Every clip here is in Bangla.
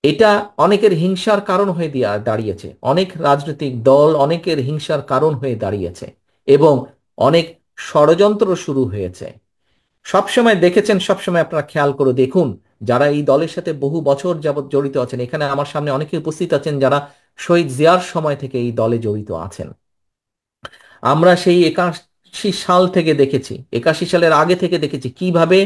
এটা অনেকের হিংসার কারণ হয়ে দাঁড়িয়েছে, অনেক রাজনৈতিক দল অনেকের হিংসার কারণ হয়ে দাঁড়িয়েছে, এবং অনেক ষড়যন্ত্র শুরু হয়েছে। সবসময় দেখেছেন, সবসময় আপনারা খেয়াল করে দেখুন, যারা এই দলের সাথে বহু বছর যাবৎ জড়িত আছেন, এখানে আমার সামনে অনেকে উপস্থিত আছেন যারা শহীদ জিয়ার সময় থেকে এই দলে জড়িত আছেন। আমরা সেই 81 সাল থেকে দেখেছি, 81 সালের আগে থেকে দেখেছি কিভাবে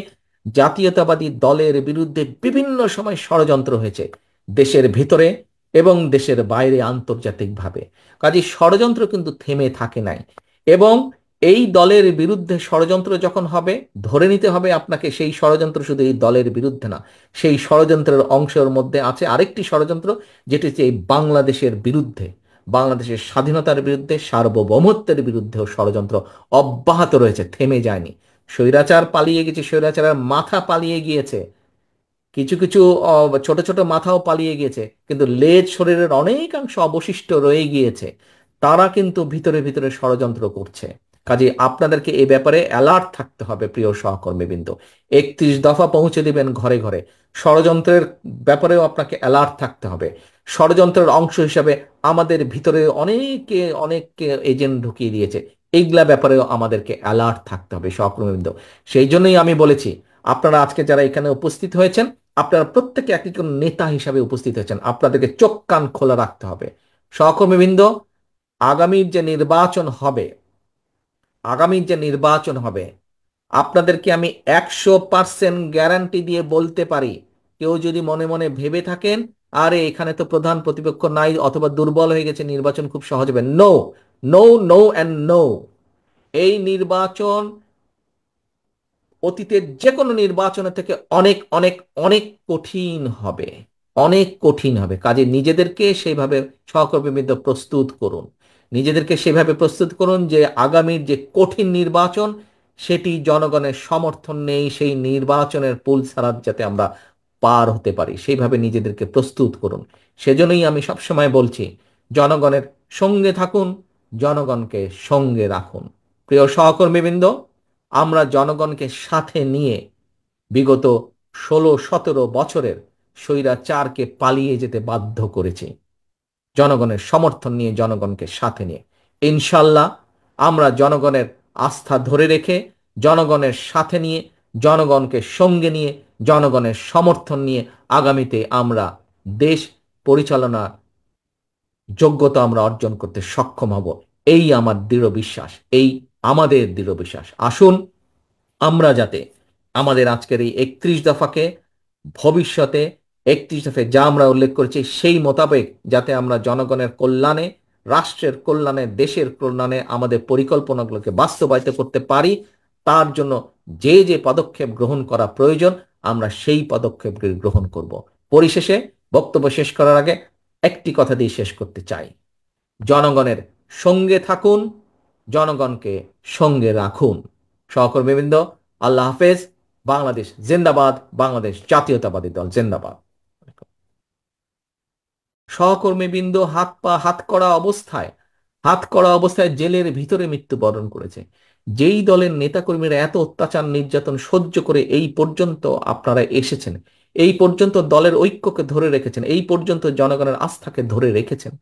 জাতীয়তাবাদী দলের বিরুদ্ধে বিভিন্ন সময় ষড়যন্ত্র হয়েছে, দেশের ভিতরে এবং দেশের বাইরে, আন্তর্জাতিকভাবে। কাজে ষড়যন্ত্র কিন্তু থেমে থাকে নাই। এবং এই দলের বিরুদ্ধে ষড়যন্ত্র যখন হবে, ধরে নিতে হবে আপনাকে সেই ষড়যন্ত্র শুধু এই দলের বিরুদ্ধে না, সেই ষড়যন্ত্রের অংশের মধ্যে আছে আরেকটি ষড়যন্ত্র, যেটি হচ্ছে এই বাংলাদেশের বিরুদ্ধে, বাংলাদেশের স্বাধীনতার বিরুদ্ধে, সার্বভৌমত্বের বিরুদ্ধেও ষড়যন্ত্র অব্যাহত রয়েছে, থেমে যায়নি। স্বৈরাচার পালিয়ে গেছে, স্বৈরাচারের মাথা পালিয়ে গিয়েছে, কিছু কিছু ছোট ছোট মাথাও পালিয়ে গিয়েছে, কিন্তু লেজ শরীরের অনেকাংশ অবশিষ্ট রয়ে গিয়েছে। তারা কিন্তু ভিতরে ভিতরে ষড়যন্ত্র করছে। কাজে আপনাদেরকে এই ব্যাপারে অ্যালার্ট থাকতে হবে প্রিয় সহকর্মীবৃন্দ। 31 দফা পৌঁছে দিবেন ঘরে ঘরে। ষড়যন্ত্রের ব্যাপারেও আপনাকে অ্যালার্ট থাকতে হবে। ষড়যন্ত্রের অংশ হিসাবে আমাদের ভিতরে অনেকে অনেক এজেন্ট ঢুকিয়ে দিয়েছে, এইগুলা ব্যাপারেও আমাদেরকে অ্যালার্ট থাকতে হবে সহকর্মীবৃন্দ। সেই জন্যই আমি বলেছি, আপনারা আজকে যারা এখানে উপস্থিত হয়েছেন, আপনারা প্রত্যেকে এক একজন নেতা হিসাবে উপস্থিত হয়েছেন, আপনাদেরকে চোখ কান খোলা রাখতে হবে সহকর্মীবৃন্দ। আগামীর যে নির্বাচন হবে, আগামীর যে নির্বাচন হবে, আপনাদেরকে আমি 100% গ্যারান্টি দিয়ে বলতে পারি, কেউ যদি মনে মনে ভেবে থাকেন আরে এখানে তো প্রধান প্রতিপক্ষ নাই অথবা দুর্বল হয়ে গেছে, নির্বাচন খুব সহজ হবে, no, no, no and no. এই নির্বাচন অতীতের যে কোনো নির্বাচনের থেকে অনেক অনেক অনেক কঠিন হবে, অনেক কঠিন হবে। কাজে নিজেদেরকে সেইভাবে সহকর্মীবৃন্দ প্রস্তুত করুন, নিজেদেরকে সেভাবে প্রস্তুত করুন যে আগামীর যে কঠিন নির্বাচন, সেটি জনগণের সমর্থন নেই, সেই নির্বাচনের পুল ছাড়া যাতে আমরা পার হতে পারি, সেইভাবে নিজেদেরকে প্রস্তুত করুন। সেজন্যই আমি সবসময় বলছি, জনগণের সঙ্গে থাকুন, জনগণকে সঙ্গে রাখুন। প্রিয় সহকর্মীবৃন্দ, আমরা জনগণকে সাথে নিয়ে বিগত 16-17 বছরের স্বৈরাচারকে পালিয়ে যেতে বাধ্য করেছি, জনগণের সমর্থন নিয়ে, জনগণকে সাথে নিয়ে। ইনশাল্লাহ আমরা জনগণের আস্থা ধরে রেখে, জনগণের সাথে নিয়ে, জনগণকে সঙ্গে নিয়ে, জনগণের সমর্থন নিয়ে আগামীতে আমরা দেশ পরিচালনা যোগ্যতা আমরা অর্জন করতে সক্ষম হব। এই আমার দৃঢ় বিশ্বাস, এই আমাদের দৃঢ় বিশ্বাস। আসুন আমরা যাতে আমাদের আজকের এই 31 দফাকে ভবিষ্যতে 31 দফায় যা আমরা উল্লেখ করেছি সেই মোতাবেক যাতে আমরা জনগণের কল্যাণে, রাষ্ট্রের কল্যাণে, দেশের কল্যাণে আমাদের পরিকল্পনাগুলোকে বাস্তবায়িত করতে পারি, তার জন্য যে যে পদক্ষেপ গ্রহণ করা প্রয়োজন আমরা সেই পদক্ষেপগুলি গ্রহণ করব। পরিশেষে বক্তব্য শেষ করার আগে একটি কথা দিয়ে শেষ করতে চাই, জনগণের সঙ্গে থাকুন, জনগণকে সঙ্গে রাখুন। সহকর্মীবৃন্দ, আল্লাহ হাফেজ। বাংলাদেশ জিন্দাবাদ, বাংলাদেশ জাতীয়তাবাদী দল জিন্দাবাদ। সহকর্মীবৃন্দ হাত করা অবস্থায় জেলের ভিতরে মৃত্যুবরণ করেছে। যেই দলের নেতাকর্মীরা এত অত্যাচার নির্যাতন সহ্য করে এই পর্যন্ত আপনারা এসেছেন, এই পর্যন্ত দলের ঐক্যকে ধরে রেখেছেন, এই পর্যন্ত জনগণের আস্থাকে ধরে রেখেছেন,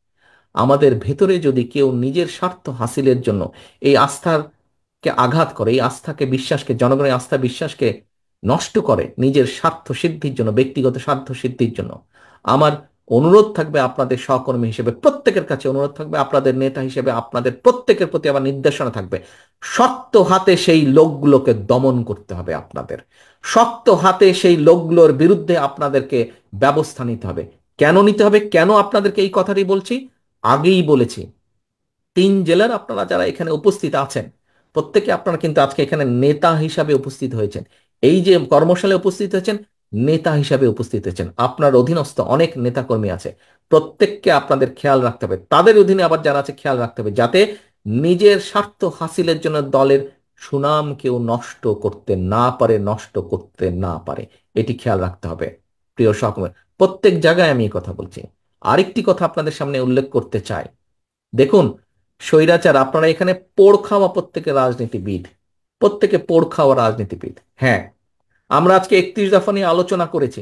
আমাদের ভেতরে যদি কেউ নিজের স্বার্থ হাসিলের জন্য এই আস্থাকে আঘাত করে, এই আস্থাকে, বিশ্বাসকে, জনগণের আস্থা বিশ্বাসকে নষ্ট করে নিজের স্বার্থ সিদ্ধির জন্য, ব্যক্তিগত স্বার্থ সিদ্ধির জন্য, আমার অনুরোধ থাকবে আপনাদের সহকর্মী হিসেবে, প্রত্যেকের কাছে অনুরোধ থাকবে, আপনাদের নেতা হিসেবে আপনাদের প্রত্যেকের প্রতি আমার নির্দেশনা থাকবে, শক্ত হাতে সেই লোকগুলোকে দমন করতে হবে। আপনাদের শক্ত হাতে সেই লোকগুলোর বিরুদ্ধে আপনাদেরকে ব্যবস্থা নিতে হবে। কেন নিতে হবে, কেন আপনাদেরকে এই কথাটি বলছি? আগেই বলেছি, 3 জেলার আপনারা যারা এখানে উপস্থিত আছেন, প্রত্যেকে আপনারা কিন্তু আজকে এখানে নেতা হিসাবে উপস্থিত হয়েছেন। এই যে কর্মশালায় উপস্থিত হয়েছেন, নেতা হিসাবে উপস্থিত হয়েছেন। আপনার অধীনস্থ অনেক নেতাকর্মী আছে, প্রত্যেককে আপনাদের খেয়াল রাখতে হবে, তাদের অধীনে আবার যারা আছে খেয়াল রাখতে হবে, যাতে নিজের স্বার্থ হাসিলের জন্য দলের সুনাম কেউ নষ্ট করতে না পারে, নষ্ট করতে না পারে, এটি খেয়াল রাখতে হবে। প্রিয় সহকর্মী, প্রত্যেক জায়গায় আমি এই কথা বলছি। আরেকটি কথা আপনাদের সামনে উল্লেখ করতে চাই, দেখুন, স্বৈরাচার, আপনারা এখানে পোড় খাওয়া প্রত্যেকে রাজনীতিবিদ, প্রত্যেকে পোড় খাওয়া রাজনীতিবিদ। হ্যাঁ, আমরা আজকে 31 দফা নিয়ে আলোচনা করেছি,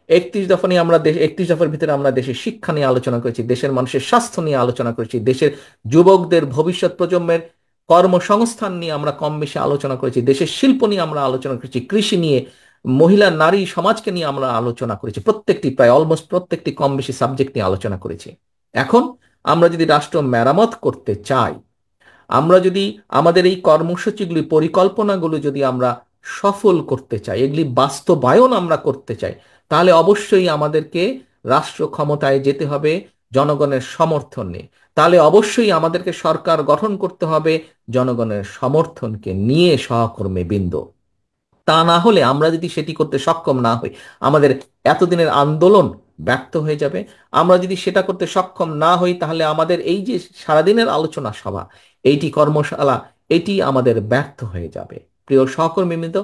31 দফা নিয়ে আমরা 31 দফার ভিতরে আমরা দেশের শিক্ষা নিয়ে আলোচনা করেছি, দেশের মানুষের স্বাস্থ্য নিয়ে আলোচনা করেছি, দেশের যুবকদের ভবিষ্যৎ প্রজন্মের কর্মসংস্থান নিয়ে আমরা কম বেশি আলোচনা করেছি, দেশের শিল্প নিয়ে আমরা আলোচনা করেছি, কৃষি নিয়ে, মহিলা নারী সমাজকে নিয়ে আমরা আলোচনা করেছি, প্রত্যেকটি প্রায় অলমোস্ট প্রত্যেকটি কম বেশি সাবজেক্ট নিয়ে আলোচনা করেছি। এখন আমরা যদি রাষ্ট্র মেরামত করতে চাই, আমরা যদি আমাদের এই কর্মসূচিগুলি পরিকল্পনাগুলো যদি আমরা সফল করতে চাই, এগুলি বাস্তবায়ন আমরা করতে চাই, তাহলে অবশ্যই আমাদেরকে রাষ্ট্র ক্ষমতায় যেতে হবে জনগণের সমর্থন নিয়ে। তাহলে অবশ্যই আমাদেরকে সরকার গঠন করতে হবে জনগণের সমর্থনকে নিয়ে, সহকর্মী বৃন্দ। তা না হলে আমরা যদি সেটি করতে সক্ষম না হই, আমাদের এতদিনের আন্দোলন ব্যর্থ হয়ে যাবে। আমরা যদি সেটা করতে সক্ষম না হই, তাহলে আমাদের এই যে সারাদিনের আলোচনা সভা, এইটি কর্মশালা, এটি আমাদের ব্যর্থ হয়ে যাবে। প্রিয় সহকর্মীবৃন্দ,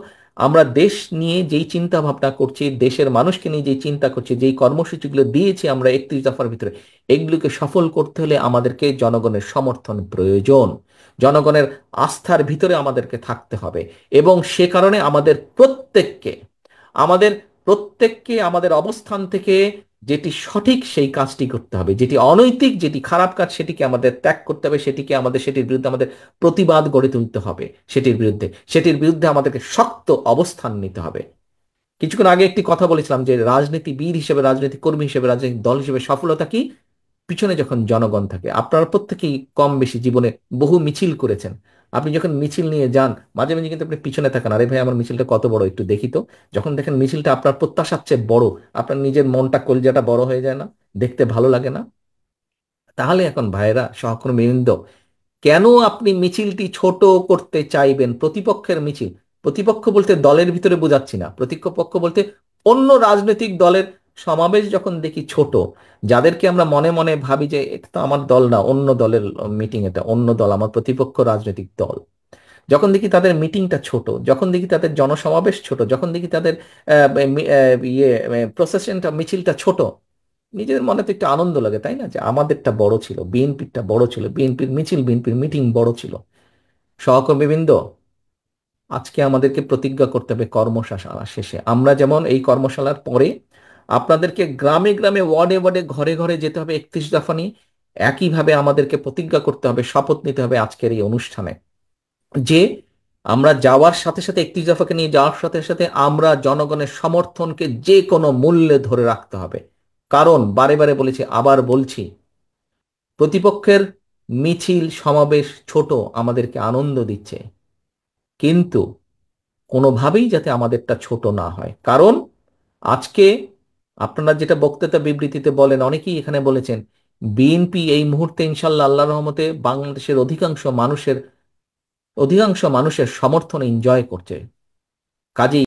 আমরা দেশ নিয়ে যেই চিন্তা ভাবনা করছি, দেশের মানুষকে নিয়ে যেই চিন্তা করছি, যেই কর্মসূচিগুলো দিয়েছি আমরা 31 দফার ভিতরে, এগুলোকে সফল করতে হলে আমাদেরকে জনগণের সমর্থন প্রয়োজন, জনগণের আস্থার ভিতরে আমাদেরকে থাকতে হবে। এবং সে কারণে আমাদের প্রত্যেককে আমাদের অবস্থান থেকে যেটি সঠিক সেই কাজটি করতে হবে, যেটি অনৈতিক, যেটি খারাপ কাজ, সেটিকে আমাদের ত্যাগ করতে হবে, সেটির বিরুদ্ধে আমাদের প্রতিবাদ গড়ে তুলতে হবে, সেটির বিরুদ্ধে আমাদেরকে শক্ত অবস্থান নিতে হবে। কিছুক্ষণ আগে একটি কথা বলেছিলাম যে রাজনীতিবিদ হিসেবে, রাজনৈতিক কর্মী হিসেবে, রাজনৈতিক দল হিসেবে সফলতা কি? পিছনে যখন জনগণ থাকে। আপনারা প্রত্যেকেই কম বেশি জীবনে বহু মিছিল করেছেন। আপনি যখন মিছিল নিয়ে যান, মাঝে মাঝে কিন্তু আপনি পিছনে থাকেন, আরে ভাই আমার মিছিলটা কত বড় একটু দেখি তো। যখন দেখেন মিছিলটা আপনার প্রত্যাশার চেয়ে বড়, আপনার নিজের মনটা, কলজাটা বড় হয়ে যায় না? দেখতে ভালো লাগে না? তাহলে এখন ভাইয়েরা, সহকর্মীবৃন্দ, কেন আপনি মিছিলটি ছোট করতে চাইবেন? প্রতিপক্ষের মিছিল, প্রতিপক্ষ বলতে দলের ভিতরে বোঝাচ্ছি না, প্রতিপক্ষ বলতে অন্য রাজনৈতিক দলের সমাবেশ যখন দেখি ছোট, যাদেরকে আমরা মনে মনে ভাবি যে এটা তো আমার দল না, অন্য দলের মিটিং, এটা অন্য দল, আমার প্রতিপক্ষ রাজনৈতিক দল, যখন দেখি তাদের মিটিংটা ছোট, যখন দেখি তাদের জনসমাবেশ ছোট, যখন দেখি তাদের প্রসেশনটা, মিছিলটা ছোট, নিজের মনে তো একটু আনন্দ লাগে, তাই না? যে আমাদেরটা বড় ছিল, বিএনপিরটা বড় ছিল, বিএনপির মিছিল, বিএনপির মিটিং বড় ছিল। সহকর্মীবৃন্দ, আজকে আমাদেরকে প্রতিজ্ঞা করতে হবে কর্মশালা শেষে, আমরা যেমন এই কর্মশালার পরে আপনাদেরকে গ্রামে গ্রামে, ওয়ার্ডে ওয়ার্ডে, ঘরে ঘরে যেতে হবে 31 দফা নিয়ে, একইভাবে আমাদেরকে প্রতিজ্ঞা করতে হবে, শপথ নিতে হবে আজকের এই অনুষ্ঠানে, যে আমরা যাওয়ার সাথে সাথে, 31 দফাকে নিয়ে যাওয়ার সাথে সাথে আমরা জনগণের সমর্থনকে যে কোনো মূল্যে ধরে রাখতে হবে। কারণ বারে বারে বলেছি, আবার বলছি, প্রতিপক্ষের মিছিল সমাবেশ ছোট, আমাদেরকে আনন্দ দিচ্ছে, কিন্তু কোনোভাবেই যাতে আমাদেরটা ছোট না হয়। কারণ আজকে আপনারা যেটা বক্তৃতা বিবৃতিতে বলেন, অনেকেই এখানে বলেছেন, বিএনপি এই মুহূর্তে ইনশাল্লাহ আল্লাহর রহমতে বাংলাদেশের অধিকাংশ মানুষের সমর্থন এনজয় করছে। কাজেই